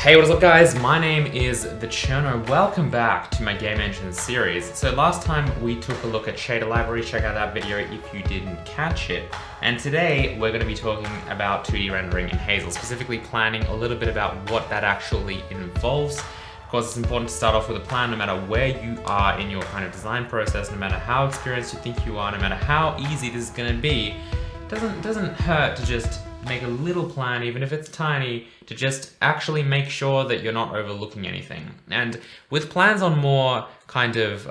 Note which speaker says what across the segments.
Speaker 1: Hey, what is up guys? My name is the Cherno. Welcome back to my Game Engine series. So last time we took a look at shader library. Check out that video if you didn't catch it. And today we're going to be talking about 2D rendering in Hazel, specifically planning a little bit about what that actually involves. Of course, it's important to start off with a plan no matter where you are in your kind of design process, no matter how experienced you think you are, no matter how easy this is going to be. It doesn't hurt to just make a little plan, even if it's tiny, to just actually make sure that you're not overlooking anything. And with plans on more kind of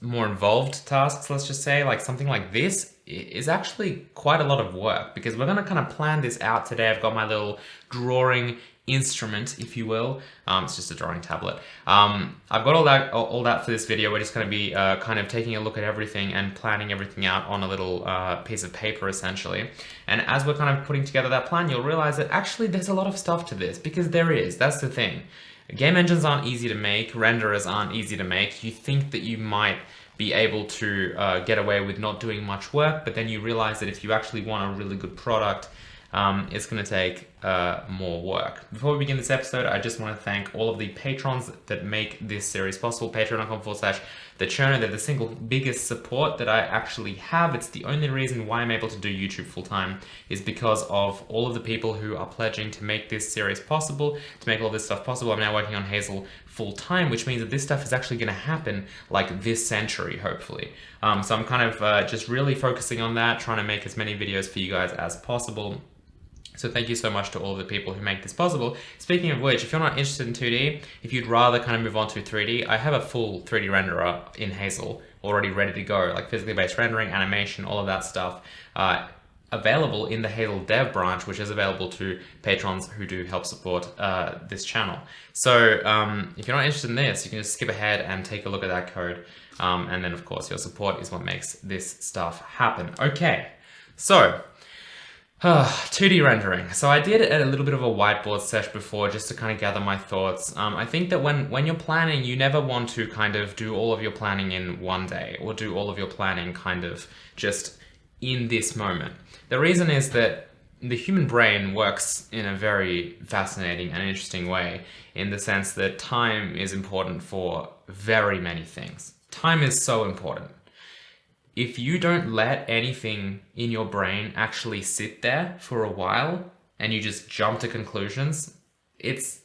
Speaker 1: more involved tasks, let's just say, like something like this is actually quite a lot of work, because we're going to kind of plan this out today. I've got my little drawing instrument, if you will. It's just a drawing tablet. I've got all that for this video. We're just going to be kind of taking a look at everything and planning everything out on a little piece of paper, essentially. And as we're kind of putting together that plan, you'll realize that actually there's a lot of stuff to this, because there is. That's the thing. Game engines aren't easy to make. Renderers aren't easy to make. You think that you might be able to get away with not doing much work, but then you realize that if you actually want a really good product, it's going to take more work. Before we begin this episode, I just want to thank all of the patrons that make this series possible. Patreon.com/the Cherno. They're the single biggest support that I actually have. It's the only reason why I'm able to do YouTube full time, is because of all of the people who are pledging to make this series possible, to make all this stuff possible. I'm now working on Hazel full time, which means that this stuff is actually going to happen like this century, hopefully. So I'm kind of just really focusing on that, trying to make as many videos for you guys as possible. So thank you so much to all of the people who make this possible. Speaking of which, if you're not interested in 2D, if you'd rather kind of move on to 3D, I have a full 3D renderer in Hazel already ready to go, like physically based rendering, animation, all of that stuff, available in the Hazel dev branch, which is available to patrons who do help support this channel. So if you're not interested in this, you can just skip ahead and take a look at that code. And then of course your support is what makes this stuff happen. Okay, so 2D rendering. So I did a little bit of a whiteboard sesh before, just to kind of gather my thoughts. I think that when you're planning, you never want to kind of do all of your planning in one day, or do all of your planning kind of just in this moment. The reason is that the human brain works in a very fascinating and interesting way, in the sense that time is important for very many things. Time is so important. If you don't let anything in your brain actually sit there for a while and you just jump to conclusions, it's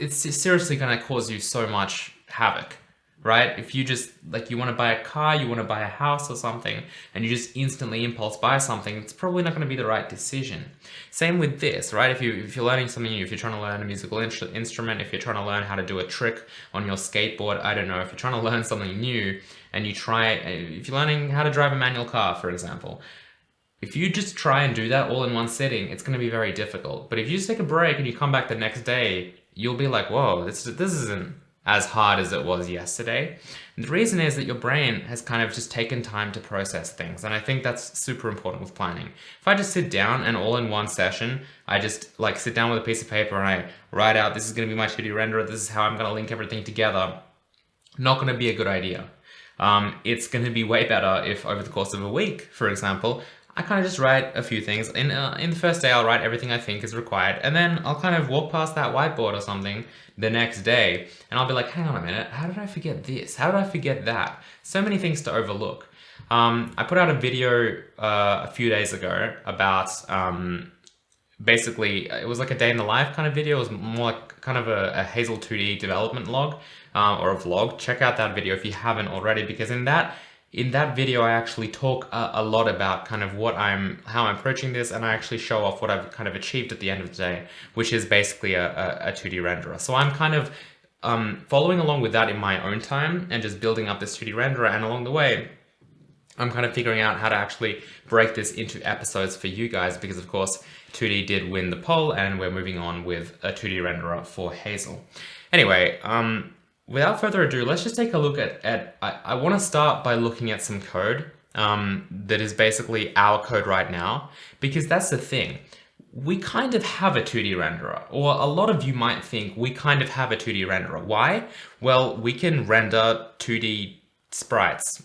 Speaker 1: seriously going to cause you so much havoc, right? If you just, like, you want to buy a car, you want to buy a house or something, and you just instantly impulse buy something, it's probably not going to be the right decision. Same with this, right? If you're learning something new, if you're trying to learn a musical instrument, if you're trying to learn how to do a trick on your skateboard, I don't know, if you're trying to learn something new, and if you're learning how to drive a manual car, for example, if you just try and do that all in one sitting, it's going to be very difficult. But if you just take a break and you come back the next day, you'll be like, whoa, this isn't as hard as it was yesterday. And the reason is that your brain has kind of just taken time to process things. And I think that's super important with planning. If I just sit down and all in one session, I just like sit down with a piece of paper and I write out, this is going to be my 2D renderer, this is how I'm going to link everything together, not going to be a good idea. It's going to be way better if over the course of a week, for example, I kind of just write a few things. In the first day, I'll write everything I think is required, and then I'll kind of walk past that whiteboard or something the next day, and I'll be like, hang on a minute, how did I forget this? How did I forget that? So many things to overlook. I put out a video a few days ago about basically, it was like a day in the life kind of video. It was more like kind of a Hazel 2D development log, or a vlog. Check out that video if you haven't already, because in that video I actually talk a lot about kind of how I'm approaching this, and I actually show off what I've kind of achieved at the end of the day, which is basically a 2D renderer. So I'm kind of following along with that in my own time and just building up this 2D renderer, and along the way I'm kind of figuring out how to actually break this into episodes for you guys, because of course 2D did win the poll and we're moving on with a 2D renderer for Hazel. Anyway, without further ado, let's just take a look at I want to start by looking at some code that is basically our code right now, because that's the thing. We kind of have a 2D renderer, or a lot of you might think we kind of have a 2D renderer. Why? Well, we can render 2D sprites.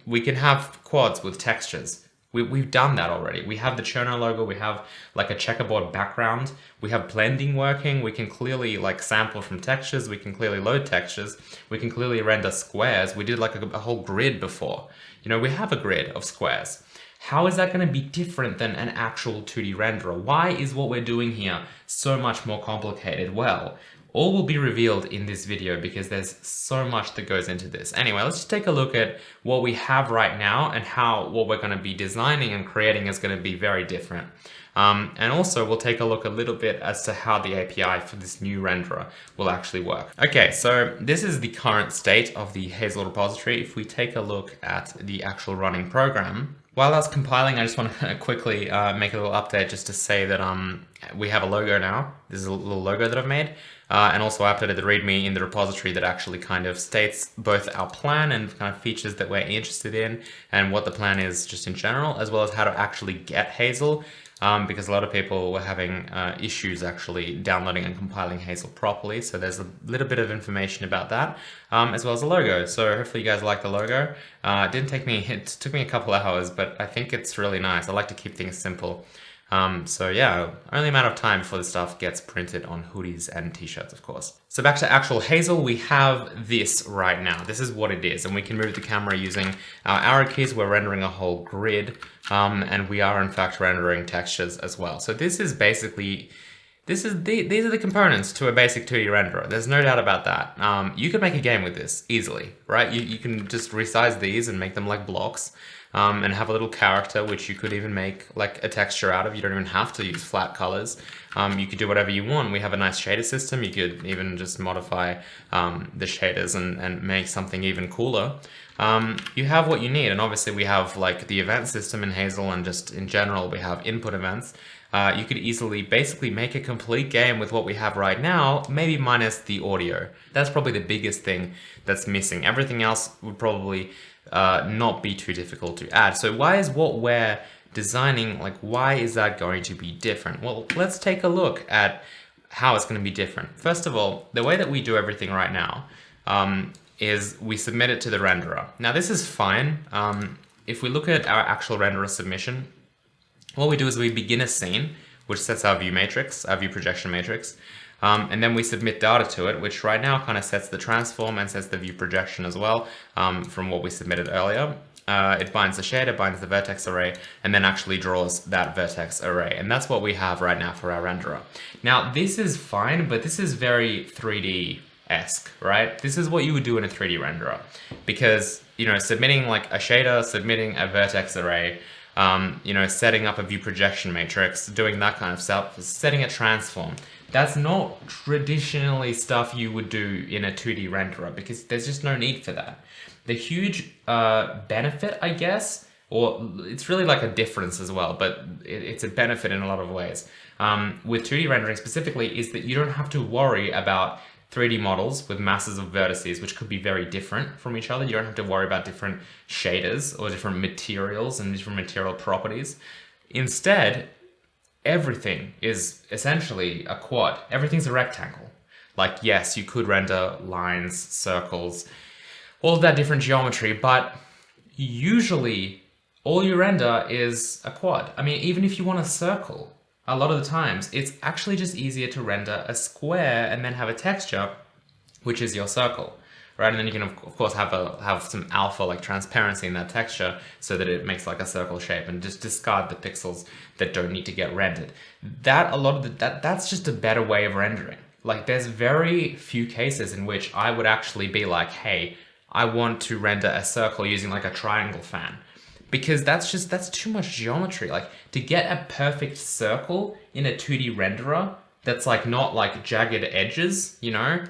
Speaker 1: We can have quads with textures. We've done that already. We have the Cherno logo, we have like a checkerboard background, we have blending working, we can clearly like sample from textures, we can clearly load textures, we can clearly render squares. We did like a whole grid before. You know, we have a grid of squares. How is that going to be different than an actual 2D renderer? Why is what we're doing here so much more complicated? Well, all will be revealed in this video because there's so much that goes into this. Anyway, let's just take a look at what we have right now and how what we're going to be designing and creating is going to be very different. And also we'll take a look a little bit as to how the API for this new renderer will actually work. Okay, so this is the current state of the Hazel repository. If we take a look at the actual running program, while that's compiling, I just want to quickly make a little update just to say that we have a logo now. This is a little logo that I've made. And also I updated the README in the repository that actually kind of states both our plan and kind of features that we're interested in and what the plan is just in general, as well as how to actually get Hazel. Because a lot of people were having issues actually downloading and compiling Hazel properly. So there's a little bit of information about that, as well as a logo. So hopefully you guys like the logo. It took me a couple hours, but I think it's really nice. I like to keep things simple. So yeah, only amount of time before the stuff gets printed on hoodies and t-shirts, of course. So back to actual Hazel, we have this right now. This is what it is, and we can move the camera using our arrow keys. We're rendering a whole grid, and we are in fact rendering textures as well. So this is basically, these are the components to a basic 2D renderer. There's no doubt about that. You can make a game with this easily, right? You can just resize these and make them like blocks. And have a little character, which you could even make like a texture out of. You don't even have to use flat colors. You could do whatever you want. We have a nice shader system. You could even just modify the shaders and make something even cooler. You have what you need, and obviously we have like the event system in Hazel, and just in general we have input events. You could easily basically make a complete game with what we have right now, maybe minus the audio. That's probably the biggest thing that's missing. Everything else would probably not be too difficult to add. So why is what we're designing, like why is that going to be different? Well, let's take a look at how it's going to be different. First of all, the way that we do everything right now is we submit it to the renderer. Now this is fine. If we look at our actual renderer submission, what we do is we begin a scene, which sets our view matrix, our view projection matrix. And then we submit data to it, which right now kind of sets the transform and sets the view projection as well, from what we submitted earlier. It binds the shader, binds the vertex array, and then actually draws that vertex array. And that's what we have right now for our renderer. Now, this is fine, but this is very 3D-esque, right? This is what you would do in a 3D renderer. Because, you know, submitting like a shader, submitting a vertex array, you know, setting up a view projection matrix, doing that kind of stuff, setting a transform. That's not traditionally stuff you would do in a 2D renderer because there's just no need for that. The huge benefit, I guess, or it's really like a difference as well, but it's a benefit in a lot of ways. With 2D rendering specifically is that you don't have to worry about 3D models with masses of vertices, which could be very different from each other. You don't have to worry about different shaders or different materials and different material properties. Instead, everything is essentially a quad. Everything's a rectangle. Like, yes, you could render lines, circles, all of that different geometry, but usually all you render is a quad. I mean, even if you want a circle, a lot of the times, it's actually just easier to render a square and then have a texture, which is your circle, right? And then you can, of course, have some alpha, like transparency in that texture so that it makes like a circle shape and just discard the pixels that don't need to get rendered. That's just a better way of rendering. Like, there's very few cases in which I would actually be like, hey, I want to render a circle using like a triangle fan. Because that's too much geometry. Like, to get a perfect circle in a 2D renderer that's like not like jagged edges, you know,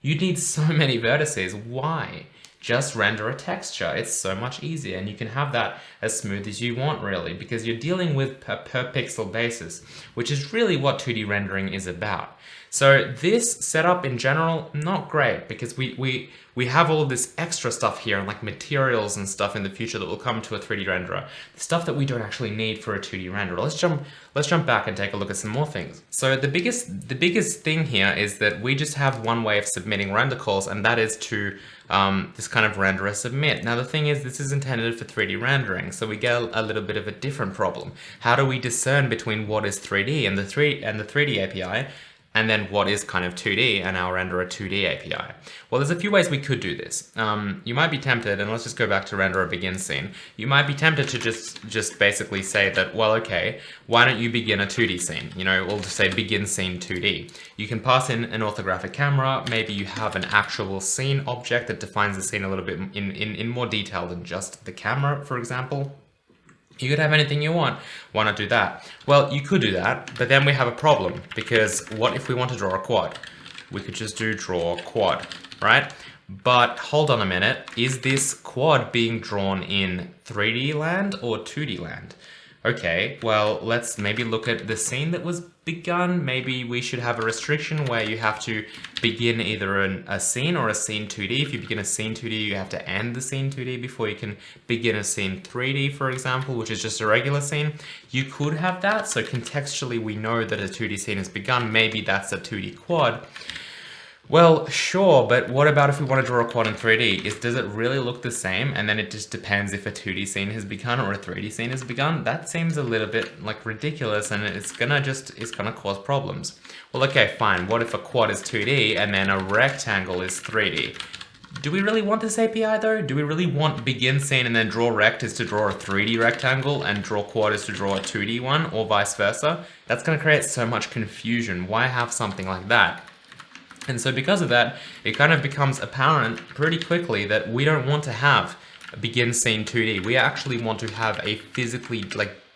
Speaker 1: you'd need so many vertices. Why? Just render a texture. It's so much easier, and you can have that as smooth as you want, really, because you're dealing with a per pixel basis, which is really what 2D rendering is about. So this setup in general, not great, because we have all of this extra stuff here, and like materials and stuff in the future that will come to a 3D renderer. The stuff that we don't actually need for a 2D renderer. let's jump back and take a look at some more things. So the biggest thing here is that we just have one way of submitting render calls, and that is to this kind of renderer submit. Now the thing is, this is intended for 3D rendering, so we get a little bit of a different problem. How do we discern between what is 3D and the 3D API, and then what is kind of 2D and our renderer 2D API? Well, there's a few ways we could do this. You might be tempted, and let's just go back to renderer begin scene. You might be tempted to just basically say that, well, okay, why don't you begin a 2D scene? You know, we'll just say begin scene 2D. You can pass in an orthographic camera. Maybe you have an actual scene object that defines the scene a little bit in more detail than just the camera, for example. You could have anything you want. Why not do that? Well, you could do that, but then we have a problem, because what if we want to draw a quad? We could just do draw quad, right? But hold on a minute, is this quad being drawn in 3D land or 2D land? Okay, well, let's maybe look at the scene that was begun. Maybe we should have a restriction where you have to begin either a scene or a scene 2D. If you begin a scene 2D, you have to end the scene 2D before you can begin a scene 3D, for example, which is just a regular scene. You could have that, so contextually we know that a 2D scene has begun. Maybe that's a 2D quad. Well, sure, but what about if we want to draw a quad in 3D? Does it really look the same? And then it just depends if a 2D scene has begun or a 3D scene has begun? That seems a little bit like ridiculous, and it's gonna cause problems. Well, okay, fine. What if a quad is 2D and then a rectangle is 3D? Do we really want this API though? Do we really want begin scene and then draw rect is to draw a 3D rectangle and draw quad is to draw a 2D one, or vice versa? That's gonna create so much confusion. Why have something like that? And so because of that, it kind of becomes apparent pretty quickly that we don't want to have a begin scene 2D. We actually want to have a physically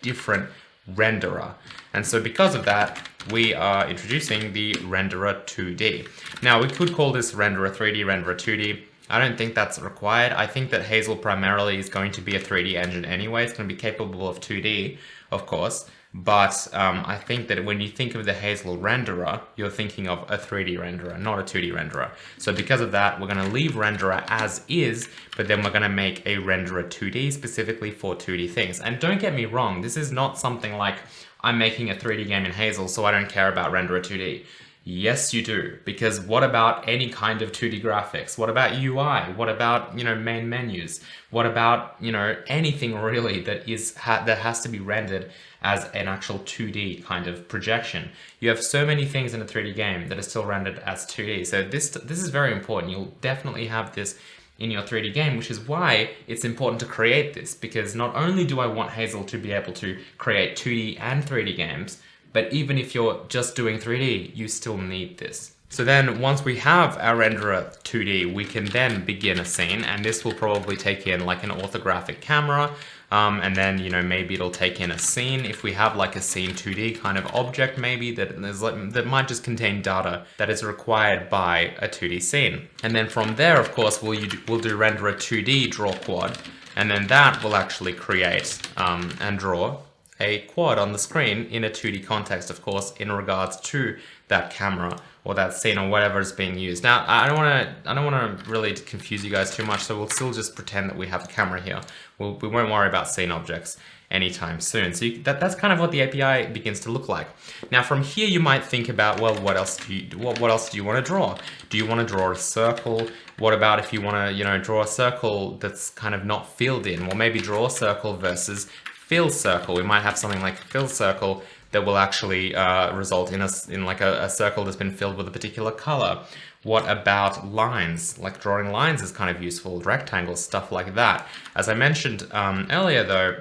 Speaker 1: different renderer. And so because of that, we are introducing the renderer 2D. Now we could call this renderer 3D, renderer 2D. I don't think that's required. I think that Hazel primarily is going to be a 3D engine anyway. It's going to be capable of 2D, of course. But I think that when you think of the Hazel renderer, you're thinking of a 3D renderer, not a 2D renderer. So because of that, we're going to leave renderer as is, but then we're going to make a renderer 2D specifically for 2D things. And don't get me wrong, this is not something like I'm making a 3D game in Hazel, so I don't care about renderer 2D. Yes, you do, because what about any kind of 2D graphics? What about UI? What about, main menus? What about, anything really that has to be rendered as an actual 2D kind of projection? You have so many things in a 3D game that are still rendered as 2D. So this is very important. You'll definitely have this in your 3D game, which is why it's important to create this, because not only do I want Hazel to be able to create 2D and 3D games, but even if you're just doing 3D, you still need this. So then once we have our renderer 2D, we can then begin a scene, and this will probably take in like an orthographic camera, and then, maybe it'll take in a scene. If we have like a scene 2D kind of object, maybe that might just contain data that is required by a 2D scene. And then from there, of course, we'll do renderer 2D draw quad, and then that will actually create and draw a quad on the screen in a 2D context, of course, in regards to that camera or that scene or whatever is being used. Now, I don't want to really confuse you guys too much, so we'll still just pretend that we have a camera here. We won't worry about scene objects anytime soon. So that's kind of what the API begins to look like. Now, from here, you might think about, well, what else do you want to draw? Do you want to draw a circle? What about if you want to, draw a circle that's kind of not filled in? Well, maybe draw a circle versus fill circle. We might have something like fill circle that will actually result in a circle that's been filled with a particular color. What about lines? Like drawing lines is kind of useful, rectangles, stuff like that. As I mentioned earlier though,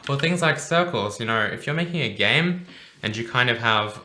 Speaker 1: for things like circles, if you're making a game and you kind of have,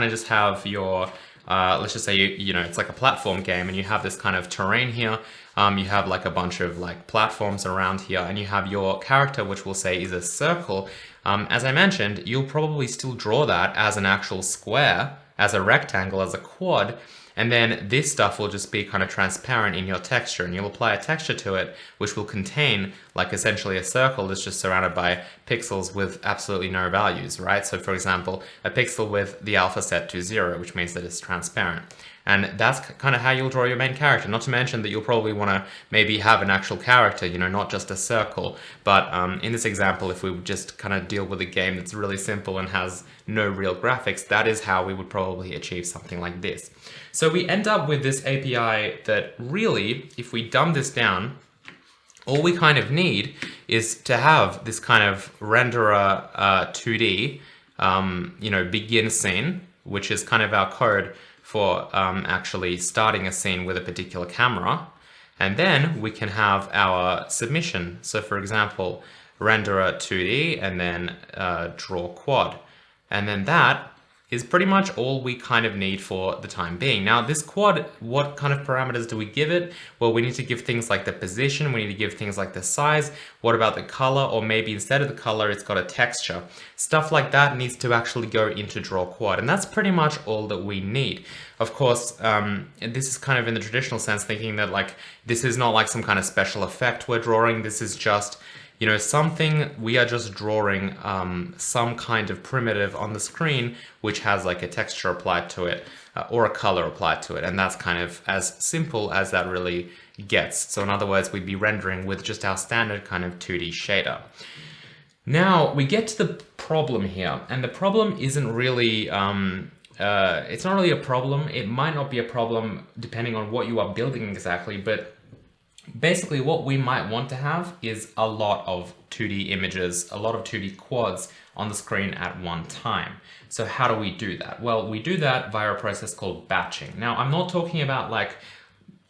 Speaker 1: just have your, let's just say, it's like a platform game and you have this kind of terrain here. You have like a bunch of like platforms around here, and you have your character, which we'll say is a circle. As I mentioned, you'll probably still draw that as an actual square, as a rectangle, as a quad, And then this stuff will just be kind of transparent in your texture, and you'll apply a texture to it, which will contain like essentially a circle that's just surrounded by pixels with absolutely no values, right? So for example, a pixel with the alpha set to 0, which means that it's transparent. And that's kind of how you'll draw your main character. Not to mention that you'll probably want to maybe have an actual character, you know, not just a circle. But in this example, if we just kind of deal with a game that's really simple and has no real graphics, that is how we would probably achieve something like this. So we end up with this API that really, if we dumb this down, all we kind of need is to have this kind of renderer 2D, you know, begin scene, which is kind of our code for actually starting a scene with a particular camera. And then we can have our submission. So for example, renderer 2D and then draw quad. And then that is pretty much all we kind of need for the time being. Now this quad, what kind of parameters do we give it? Well, we need to give things like the position, we need to give things like the size, what about the color, or maybe instead of the color, it's got a texture. Stuff like that needs to actually go into draw quad, and that's pretty much all that we need. Of course, this is kind of in the traditional sense, thinking that like, this is not like some kind of special effect we're drawing, this is just, you know, something, we are just drawing some kind of primitive on the screen which has like a texture applied to it or a color applied to it, and that's kind of as simple as that really gets. So in other words, we'd be rendering with just our standard kind of 2D shader. Now we get to the problem here, and the problem isn't really, it's not really a problem. It might not be a problem depending on what you are building exactly, but basically what we might want to have is a lot of 2D images, a lot of 2D quads on the screen at one time. So how do we do that? Well, we do that via a process called batching. Now, I'm not talking about like,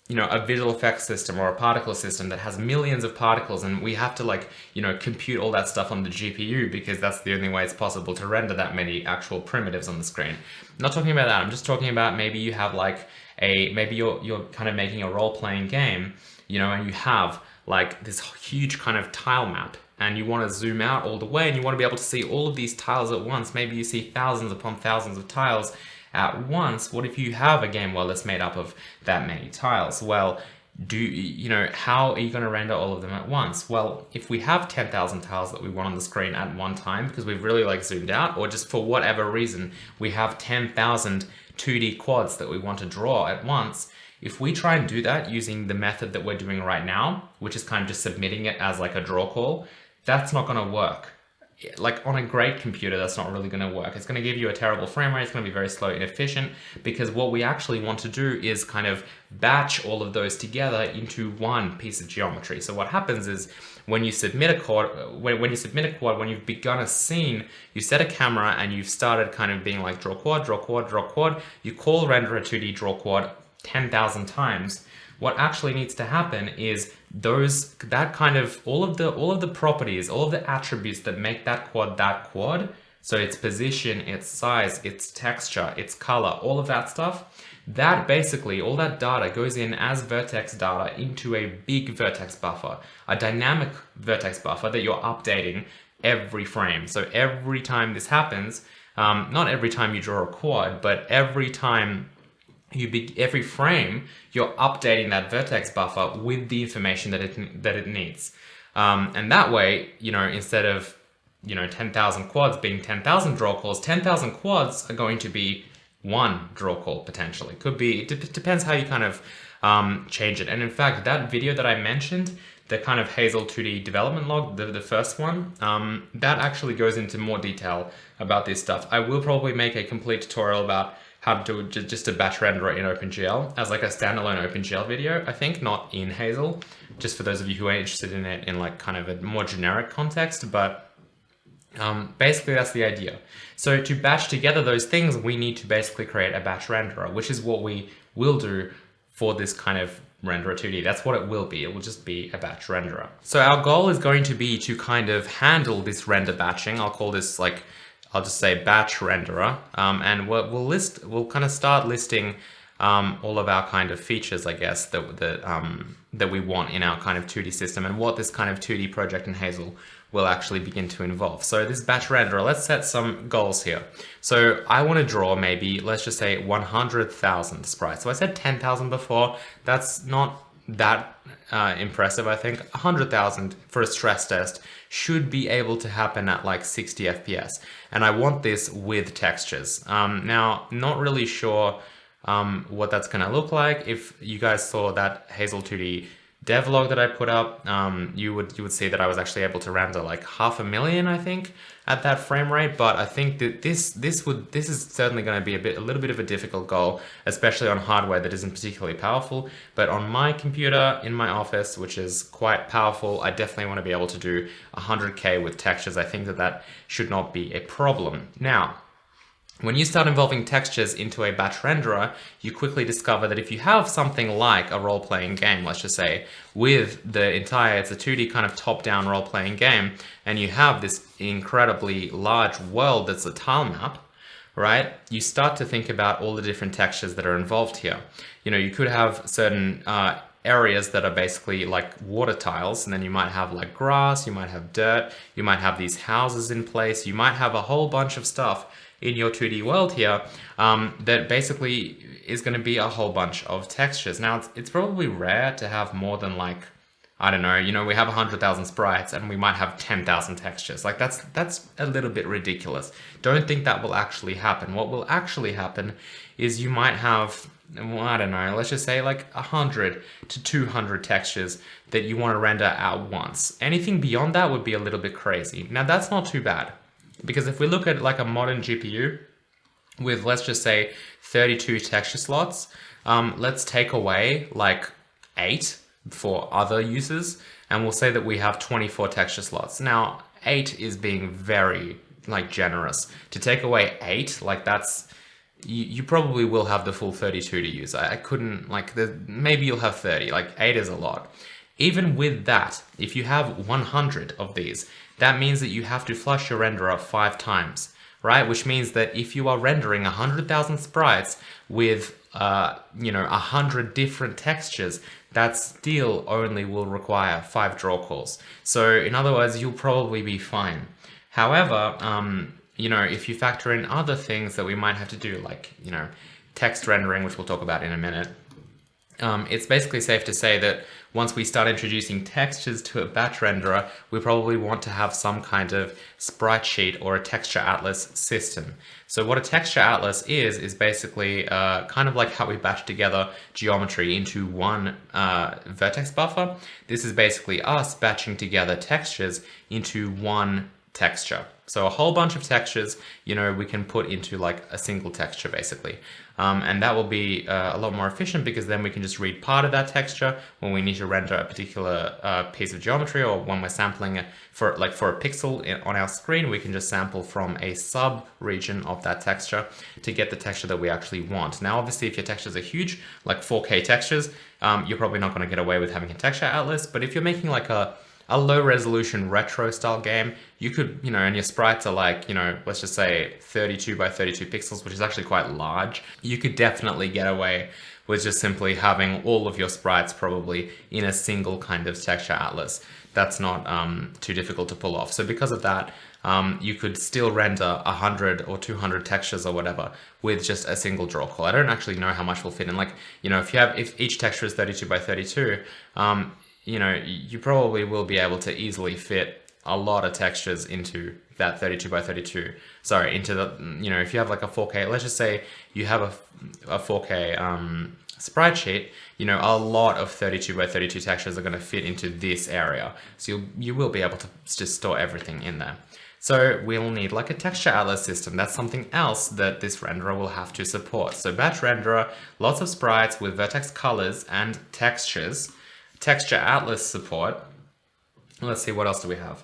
Speaker 1: you know, a visual effects system or a particle system that has millions of particles and we have to like, you know, compute all that stuff on the GPU because that's the only way it's possible to render that many actual primitives on the screen. I'm not talking about that. I'm just talking about maybe you have like maybe you're kind of making a role-playing game, you know, and you have like this huge kind of tile map and you want to zoom out all the way and you want to be able to see all of these tiles at once. Maybe you see thousands upon thousands of tiles at once. What if you have a game, well, that's made up of that many tiles? Well, you know, how are you going to render all of them at once? Well, if we have 10,000 tiles that we want on the screen at one time because we've really like zoomed out, or just for whatever reason, we have 10,000 2D quads that we want to draw at once, if we try and do that using the method that we're doing right now, which is kind of just submitting it as like a draw call, that's not going to work. Like on a great computer, that's not really going to work. It's going to give you a terrible frame rate. It's going to be very slow and inefficient because what we actually want to do is kind of batch all of those together into one piece of geometry. So what happens is when you submit a quad, when you've begun a scene, you set a camera and you've started kind of being like draw quad, draw quad, draw quad. You call renderer 2D draw quad 10,000 times. What actually needs to happen is all of the properties, all of the attributes that make that quad, so its position, its size, its texture, its color, all of that stuff, that basically, all that data goes in as vertex data into a big vertex buffer, a dynamic vertex buffer that you're updating every frame. So every time this happens, not every time you draw a quad, but every time every frame, you're updating that vertex buffer with the information that it needs. And that way, you know, instead of, you know, 10,000 quads being 10,000 draw calls, 10,000 quads are going to be one draw call potentially. Could be, it depends how you kind of change it. And in fact, that video that I mentioned, the kind of Hazel 2D development log, the first one, that actually goes into more detail about this stuff. I will probably make a complete tutorial about how to do just a batch renderer in OpenGL as like a standalone OpenGL video, I think, not in Hazel, just for those of you who are interested in it in like kind of a more generic context, but basically that's the idea. So to batch together those things, we need to basically create a batch renderer, which is what we will do for this kind of renderer 2D. That's what it will be. It will just be a batch renderer. So our goal is going to be to kind of handle this render batching. I'll call this like, I'll just say batch renderer, and we'll kind of start listing all of our kind of features, I guess, that we want in our kind of 2D system and what this kind of 2D project in Hazel will actually begin to involve. So this batch renderer, let's set some goals here. So I want to draw maybe, let's just say 100,000 sprites. So I said 10,000 before. That's not that impressive, I think. 100,000 for a stress test should be able to happen at like 60 FPS. And I want this with textures. Now, not really sure what that's going to look like. If you guys saw that Hazel 2D devlog that I put up, you would see that I was actually able to render like 500,000, I think, at that frame rate. But I think that this is certainly going to be a little bit of a difficult goal, especially on hardware that isn't particularly powerful. But on my computer in my office, which is quite powerful, I definitely want to be able to do 100K with textures. I think that should not be a problem. Now, when you start involving textures into a batch renderer, you quickly discover that if you have something like a role-playing game, let's just say, with it's a 2D kind of top-down role-playing game, and you have this incredibly large world that's a tile map, right? You start to think about all the different textures that are involved here. You know, you could have certain areas that are basically like water tiles, and then you might have like grass, you might have dirt, you might have these houses in place, you might have a whole bunch of stuff in your 2D world here that basically is going to be a whole bunch of textures. Now, it's probably rare to have more than like, I don't know, you know, we have 100,000 sprites and we might have 10,000 textures. Like that's a little bit ridiculous. Don't think that will actually happen. What will actually happen is you might have, well, I don't know, let's just say like 100 to 200 textures that you want to render at once. Anything beyond that would be a little bit crazy. Now, that's not too bad. Because if we look at like a modern GPU with, let's just say, 32 texture slots, let's take away like 8 for other uses, and we'll say that we have 24 texture slots. Now, 8 is being very like generous. To take away 8, like that's, you probably will have the full 32 to use. I couldn't, like, maybe you'll have 30, like 8 is a lot. Even with that, if you have 100 of these, that means that you have to flush your renderer 5 times, right? Which means that if you are rendering 100,000 sprites with, 100 different textures, that still only will require 5 draw calls. So in other words, you'll probably be fine. However, if you factor in other things that we might have to do, like, text rendering, which we'll talk about in a minute, it's basically safe to say that once we start introducing textures to a batch renderer, we probably want to have some kind of sprite sheet or a texture atlas system. So what a texture atlas is basically kind of like how we batch together geometry into one vertex buffer. This is basically us batching together textures into one texture. So a whole bunch of textures, we can put into like a single texture basically. And that will be a lot more efficient because then we can just read part of that texture when we need to render a particular piece of geometry, or when we're sampling for a pixel on our screen, we can just sample from a sub region of that texture to get the texture that we actually want. Now, obviously, if your textures are huge, like 4K textures, you're probably not going to get away with having a texture atlas. But if you're making like a low resolution retro style game, you could, and your sprites are like, let's just say 32 by 32 pixels, which is actually quite large. You could definitely get away with just simply having all of your sprites probably in a single kind of texture atlas. That's not too difficult to pull off. So because of that, you could still render 100 or 200 textures or whatever with just a single draw call. I don't actually know how much will fit in. Like, if each texture is 32 by 32, you probably will be able to easily fit a lot of textures into that 32 by 32. Sorry, into the, if you have like a 4K, let's just say you have a 4K sprite sheet, a lot of 32 by 32 textures are going to fit into this area. So you will be able to just store everything in there. So we'll need like a texture atlas system. That's something else that this renderer will have to support. So batch renderer, lots of sprites with vertex colors and textures. Texture atlas support. Let's see, what else do we have?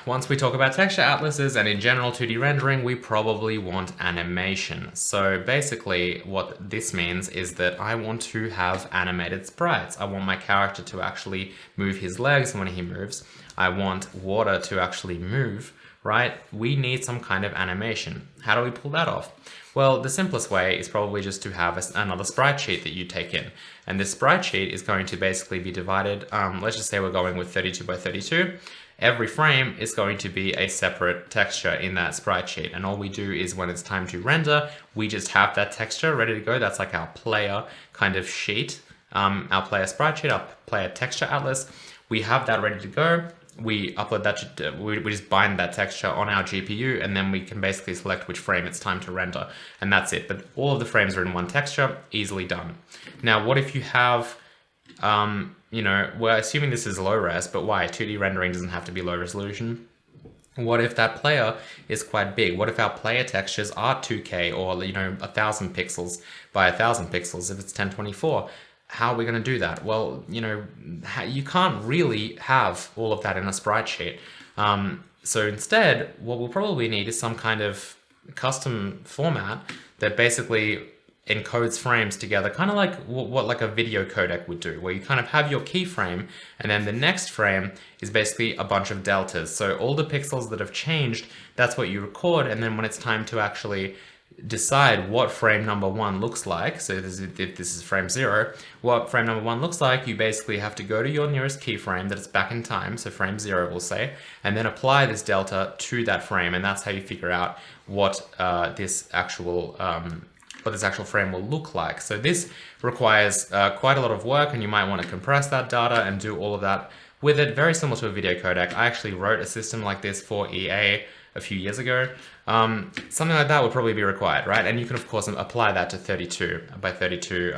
Speaker 1: Once we talk about texture atlases and in general 2D rendering, we probably want animation. So basically what this means is that I want to have animated sprites. I want my character to actually move his legs when he moves. I want water to actually move, right? We need some kind of animation. How do we pull that off? Well, the simplest way is probably just to have another sprite sheet that you take in. And this sprite sheet is going to basically be divided, let's just say we're going with 32 by 32. every frame is going to be a separate texture in that sprite sheet. And all we do is when it's time to render, we just have that texture ready to go. That's like our player kind of sheet, our player sprite sheet, our player texture atlas. We have that ready to go. We upload that, we just bind that texture on our GPU, and then we can basically select which frame it's time to render, and that's it. But all of the frames are in one texture, easily done. Now, what if you have, you know, we're assuming this is low res, but why? 2D rendering doesn't have to be low resolution. What if that player is quite big? What if our player textures are 2K or, you know, 1000 pixels by 1000 pixels if it's 1024? How are we going to do that? Well, you know, you can't really have all of that in a sprite sheet. So instead, what we'll probably need is some kind of custom format that basically encodes frames together, kind of like what like a video codec would do, where you kind of have your keyframe, and then the next frame is basically a bunch of deltas. So all the pixels that have changed, that's what you record, and then when it's time to actually decide what frame number 1 looks like, so if this is frame 0, what frame number 1 looks like, you basically have to go to your nearest keyframe that is back in time, so frame 0 we'll say, and then apply this delta to that frame, and that's how you figure out what this actual frame will look like. So this requires quite a lot of work, and you might want to compress that data and do all of that with it, very similar to a video codec. I actually wrote a system like this for EA a few years ago. Something like that would probably be required, right? And you can of course apply that to 32 by 32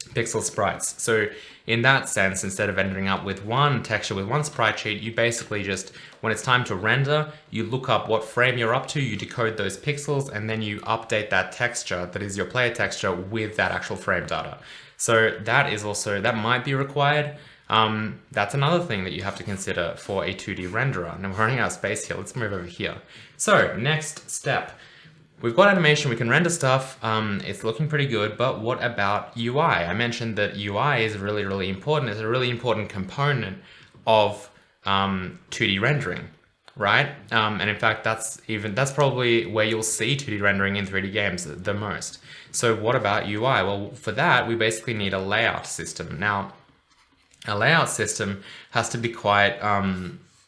Speaker 1: pixel sprites. So in that sense, instead of ending up with one texture with one sprite sheet, you basically just, when it's time to render, you look up what frame you're up to, you decode those pixels, and then you update that texture that is your player texture with that actual frame data. So that is also, that might be required. That's another thing that you have to consider for a 2D renderer. Now we're running out of space here, let's move over here. So next step. We've got animation, we can render stuff, it's looking pretty good, but what about UI? I mentioned that UI is really, really important. It's a really important component of 2D rendering, right? And in fact, that's probably where you'll see 2D rendering in 3D games the most. So what about UI? Well, for that, we basically need a layout system. Now, a layout system has to be quite,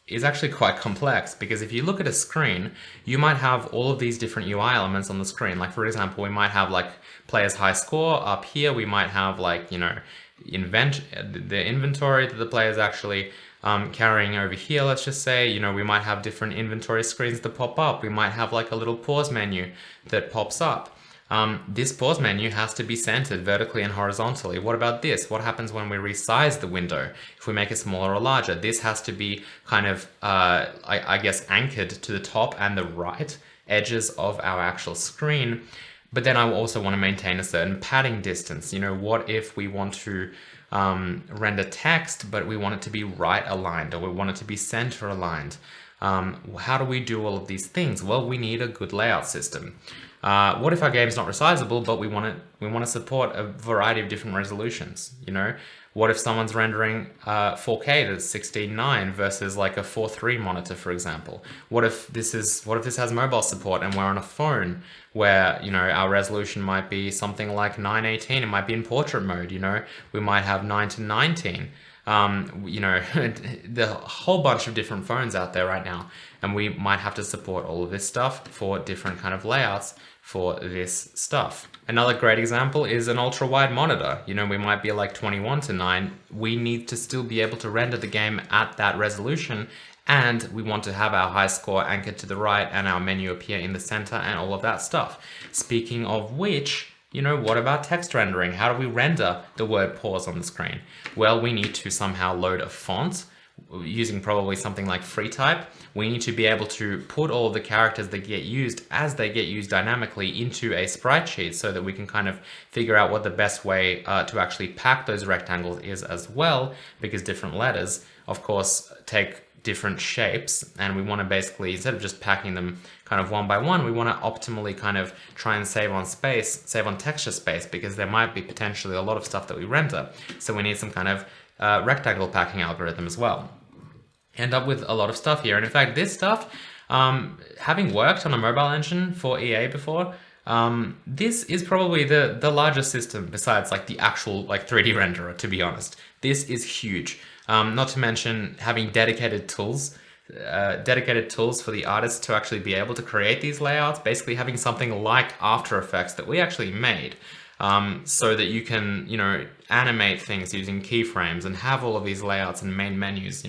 Speaker 1: is actually quite complex, because if you look at a screen, you might have all of these different UI elements on the screen. Like for example, we might have like player's high score up here. We might have like, you know, the inventory that the player is actually carrying over here. Let's just say, you know, we might have different inventory screens that pop up. We might have like a little pause menu that pops up. This pause menu has to be centered vertically and horizontally. What about this? What happens when we resize the window? If we make it smaller or larger, this has to be kind of, I guess, anchored to the top and the right edges of our actual screen. But then I also want to maintain a certain padding distance. You know, what if we want to render text, but we want it to be right aligned, or we want it to be center aligned? How do we do all of these things? Well, we need a good layout system. What if our game's not resizable, but we want to support a variety of different resolutions? You know, what if someone's rendering 4K to 16:9 versus like a 4:3 monitor, for example? What if this has mobile support and we're on a phone where, you know, our resolution might be something like 918? It might be in portrait mode. You know, we might have 9:19. You know, the whole bunch of different phones out there right now, and we might have to support all of this stuff for different kind of layouts for this stuff. Another great example is an ultra-wide monitor. You know, we might be like 21:9. We need to still be able to render the game at that resolution, and we want to have our high score anchored to the right and our menu appear in the center and all of that stuff. Speaking of which, you know, what about text rendering? How do we render the word pause on the screen? Well, we need to somehow load a font using probably something like FreeType. We need to be able to put all of the characters that get used as they get used dynamically into a sprite sheet, so that we can kind of figure out what the best way to actually pack those rectangles is as well, because different letters, of course, take different shapes, and we want to basically, instead of just packing them kind of one by one, we want to optimally kind of try and save on space, save on texture space, because there might be potentially a lot of stuff that we render. So we need some kind of rectangle packing algorithm as well. End up with a lot of stuff here. And in fact, this stuff, having worked on a mobile engine for EA before, this is probably the largest system besides like the actual like 3D renderer, to be honest. This is huge. Not to mention having dedicated tools for the artists to actually be able to create these layouts, basically having something like After Effects that we actually made, so that you can, animate things using keyframes and have all of these layouts and main menus,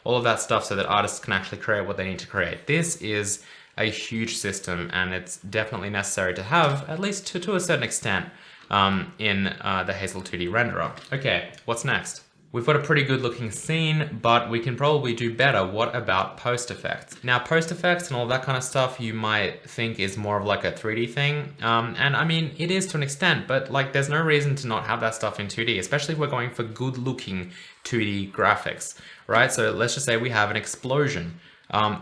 Speaker 1: all of that stuff so that artists can actually create what they need to create. This is a huge system, and it's definitely necessary to have, at least to a certain extent, in the Hazel 2D renderer. Okay, what's next? We've got a pretty good looking scene, but we can probably do better. What about post effects? Now, post effects and all that kind of stuff you might think is more of like a 3D thing. And I mean, it is to an extent, but like there's no reason to not have that stuff in 2D, especially if we're going for good looking 2D graphics, right? So let's just say we have an explosion.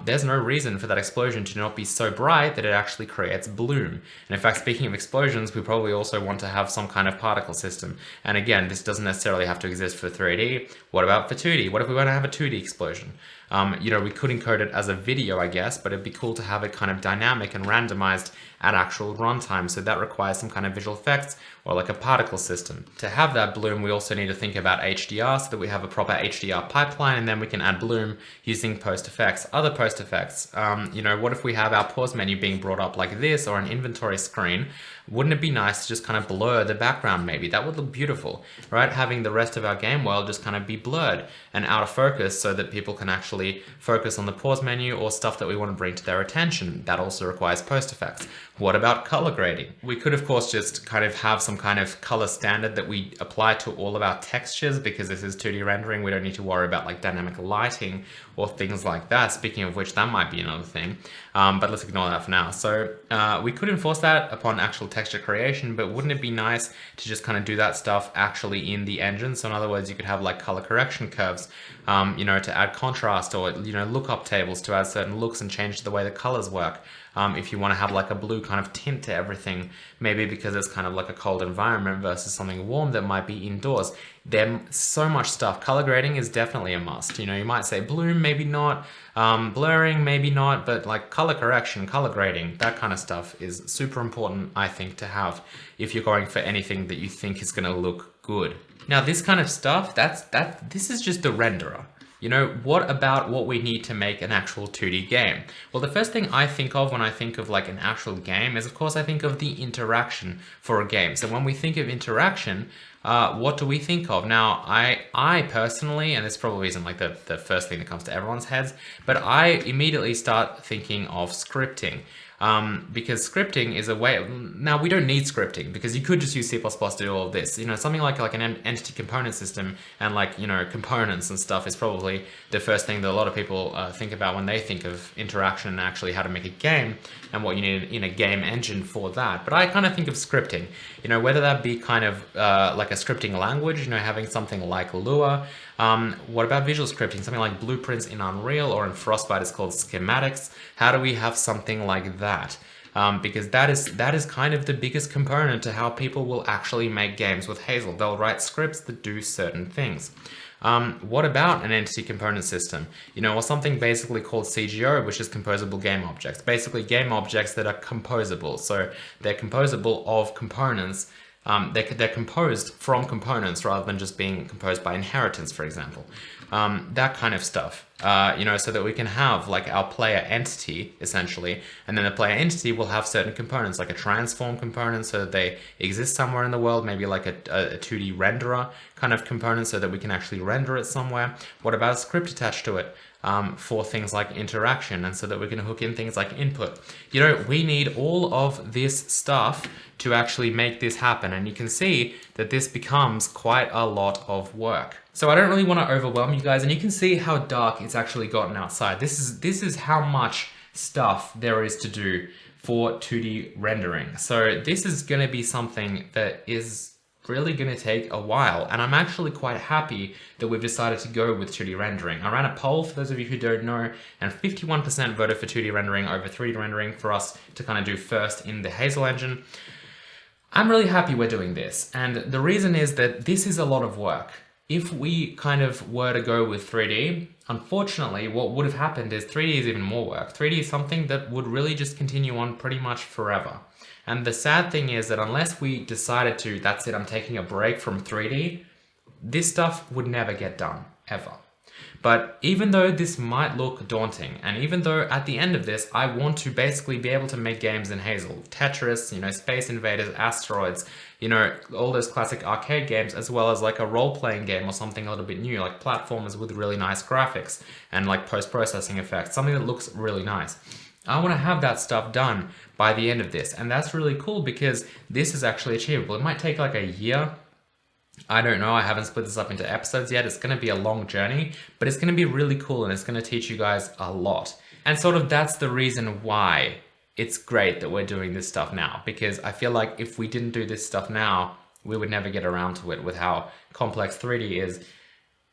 Speaker 1: There's no reason for that explosion to not be so bright that it actually creates bloom. And in fact, speaking of explosions, we probably also want to have some kind of particle system. And again, this doesn't necessarily have to exist for 3D. What about for 2D? What if we want to have a 2D explosion? We could encode it as a video, I guess, but it'd be cool to have it kind of dynamic and randomized at actual runtime. So that requires some kind of visual effects or like a particle system. To have that bloom, we also need to think about HDR so that we have a proper HDR pipeline, and then we can add bloom using post effects. Other post effects, what if we have our pause menu being brought up like this, or an inventory screen? Wouldn't it be nice to just kind of blur the background maybe? That would look beautiful, right? Having the rest of our game world just kind of be blurred and out of focus so that people can actually focus on the pause menu or stuff that we want to bring to their attention. That also requires post effects. What about color grading? We could, of course, just kind of have some kind of color standard that we apply to all of our textures, because this is 2D rendering. We don't need to worry about like dynamic lighting or things like that. Speaking of which, that might be another thing, but let's ignore that for now. So we could enforce that upon actual texture creation, but wouldn't it be nice to just kind of do that stuff actually in the engine? So in other words, you could have like color correction curves, to add contrast, or lookup tables to add certain looks and change the way the colors work. If you want to have like a blue kind of tint to everything, maybe because it's kind of like a cold environment versus something warm that might be indoors. There's so much stuff. Color grading is definitely a must. You might say bloom, maybe not, blurring, maybe not, but like color correction, color grading, that kind of stuff is super important, I think, to have if you're going for anything that you think is going to look good. Now, this kind of stuff, this is just the renderer. What about what we need to make an actual 2D game? Well, the first thing I think of when I think of like an actual game is, of course, I think of the interaction for a game. So when we think of interaction, what do we think of? Now, I personally, and this probably isn't like the first thing that comes to everyone's heads, but I immediately start thinking of scripting. Because scripting is a way of, now we don't need scripting because you could just use C++ to do all of this. Something like an entity component system and components and stuff is probably the first thing that a lot of people think about when they think of interaction and actually how to make a game and what you need in a game engine for that. But I kind of think of scripting, whether that be kind of like a scripting language, having something like Lua. What about visual scripting? Something like blueprints in Unreal, or in Frostbite it's called schematics. How do we have something like that? Because that is kind of the biggest component to how people will actually make games with Hazel. They'll write scripts that do certain things. What about an entity component system? Or something basically called CGO, which is composable game objects. Basically game objects that are composable. So they're composable of components. They're composed from components rather than just being composed by inheritance, for example. That kind of stuff, so that we can have like our player entity, essentially, and then the player entity will have certain components, like a transform component, so that they exist somewhere in the world, maybe like a 2D renderer kind of component, so that we can actually render it somewhere. What about a script attached to it? For things like interaction, and so that we can hook in things like input. We need all of this stuff to actually make this happen, and you can see that this becomes quite a lot of work. So I don't really want to overwhelm you guys, and you can see how dark it's actually gotten outside. This is how much stuff there is to do for 2D rendering. So this is going to be something that is really going to take a while, and I'm actually quite happy that we've decided to go with 2D rendering. I ran a poll for those of you who don't know, and 51% voted for 2D rendering over 3D rendering for us to kind of do first in the Hazel engine. I'm really happy we're doing this, and the reason is that this is a lot of work. If we kind of were to go with 3D, unfortunately, what would have happened is 3D is even more work. 3D is something that would really just continue on pretty much forever. And the sad thing is that unless we decided to, that's it, I'm taking a break from 3D, this stuff would never get done. ever. But even though this might look daunting, and even though at the end of this, I want to basically be able to make games in Hazel, Tetris, Space Invaders, Asteroids, all those classic arcade games, as well as like a role-playing game or something a little bit new, like platformers with really nice graphics and like post-processing effects, something that looks really nice. I want to have that stuff done by the end of this, and that's really cool because this is actually achievable. It might take like a year. I don't know, I haven't split this up into episodes yet. It's going to be a long journey, but it's going to be really cool and it's going to teach you guys a lot. And sort of that's the reason why it's great that we're doing this stuff now, because I feel like if we didn't do this stuff now, we would never get around to it with how complex 3D is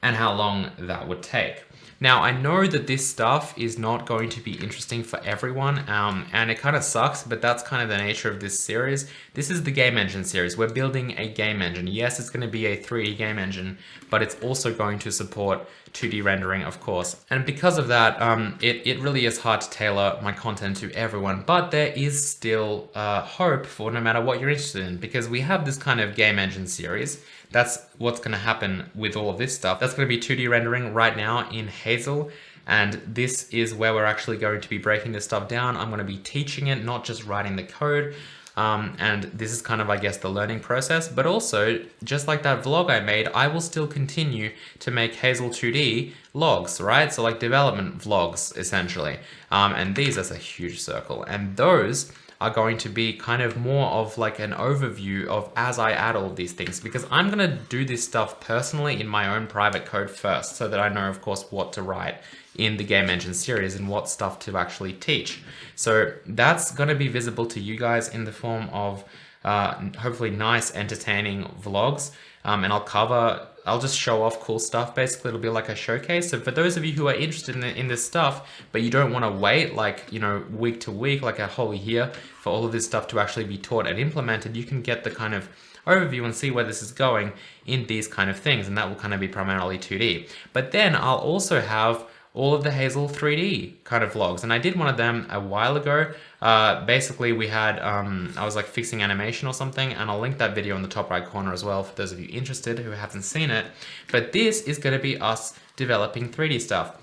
Speaker 1: and how long that would take. Now, I know that this stuff is not going to be interesting for everyone, and it kind of sucks, but that's kind of the nature of this series. This is the game engine series. We're building a game engine. Yes, it's going to be a 3D game engine, but it's also going to support 2D rendering, of course. And because of that, it really is hard to tailor my content to everyone, but there is still hope for no matter what you're interested in, because we have this kind of game engine series. That's what's going to happen with all of this stuff. That's going to be 2D rendering right now in Hazel, and this is where we're actually going to be breaking this stuff down. I'm going to be teaching it, not just writing the code. And this is kind of, I guess, the learning process, but also, just like that vlog I made, I will still continue to make Hazel 2D logs, right? So like development vlogs, essentially. And these, that's a huge circle. And those are going to be kind of more of like an overview of as I add all of these things, because I'm going to do this stuff personally in my own private code first, so that I know, of course, what to write in the game engine series and what stuff to actually teach. So that's going to be visible to you guys in the form of hopefully nice, entertaining vlogs. And I'll just show off cool stuff. Basically, it'll be like a showcase. So for those of you who are interested in this stuff, but you don't want to wait like, week to week, like a whole year for all of this stuff to actually be taught and implemented, you can get the kind of overview and see where this is going in these kind of things. And that will kind of be primarily 2D. But then I'll also have all of the Hazel 3D kind of vlogs. And I did one of them a while ago. Basically, we had, I was like fixing animation or something, and I'll link that video in the top right corner as well for those of you interested who haven't seen it. But this is going to be us developing 3D stuff.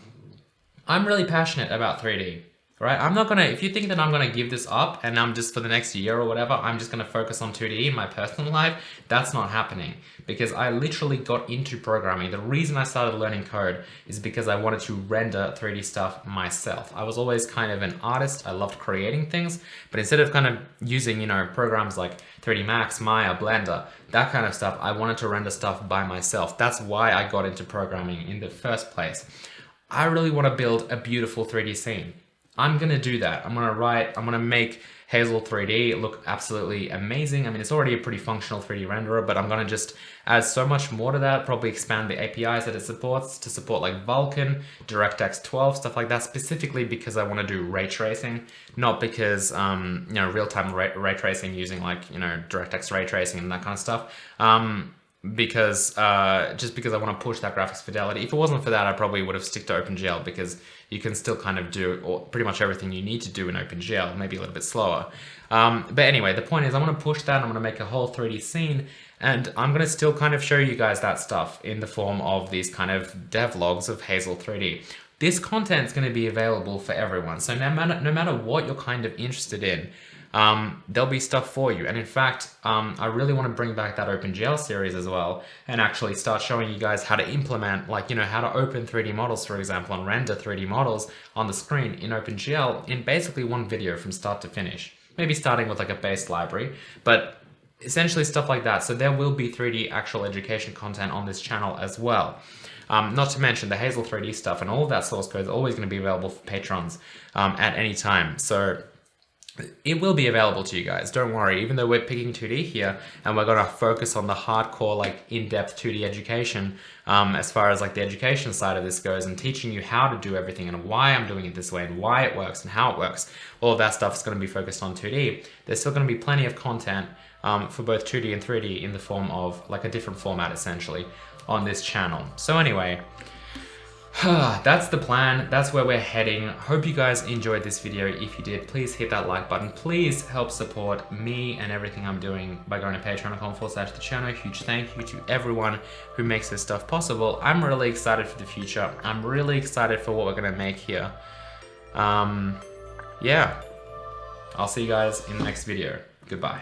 Speaker 1: I'm really passionate about 3D. Right? I'm not gonna, if you think that I'm gonna give this up and I'm just for the next year or whatever, I'm just gonna focus on 2D in my personal life, that's not happening. Because I literally got into programming. The reason I started learning code is because I wanted to render 3D stuff myself. I was always kind of an artist. I loved creating things, but instead of kind of using, programs like 3D Max, Maya, Blender, that kind of stuff, I wanted to render stuff by myself. That's why I got into programming in the first place. I really want to build a beautiful 3D scene. I'm going to do that. I'm going to make Hazel 3D look absolutely amazing. I mean, it's already a pretty functional 3D renderer, but I'm going to just add so much more to that, probably expand the APIs that it supports to support like Vulkan, DirectX 12, stuff like that, specifically because I want to do ray tracing, not because, real-time ray tracing using like, DirectX ray tracing and that kind of stuff. Just because I want to push that graphics fidelity. If it wasn't for that, I probably would have stick to OpenGL, because you can still kind of do pretty much everything you need to do in OpenGL, maybe a little bit slower. But anyway, the point is I want to push that. I'm going to make a whole 3D scene, and I'm going to still kind of show you guys that stuff in the form of these kind of devlogs of Hazel 3D. This content is going to be available for everyone. So no matter what you're kind of interested in, there'll be stuff for you. And in fact, I really want to bring back that OpenGL series as well, and actually start showing you guys how to implement, like, how to open 3D models, for example, and render 3D models on the screen in OpenGL in basically one video from start to finish. Maybe starting with like a base library, but essentially stuff like that. So there will be 3D actual education content on this channel as well. Not to mention the Hazel 3D stuff, and all of that source code is always going to be available for patrons at any time. So it will be available to you guys, don't worry. Even though we're picking 2D here and we're going to focus on the hardcore, like in-depth 2D education, as far as like the education side of this goes, and teaching you how to do everything and why I'm doing it this way and why it works and how it works, all of that stuff is going to be focused on 2D. There's still going to be plenty of content for both 2D and 3D in the form of like a different format essentially on this channel. So anyway, That's the plan. That's where we're heading. Hope you guys enjoyed this video. If you did, please hit that like button. Please help support me and everything I'm doing by going to patreon.com/thecherno. Huge thank you to everyone who makes this stuff possible. I'm really excited for the future. I'm really excited for what we're gonna make here. Yeah. I'll see you guys in the next video. Goodbye.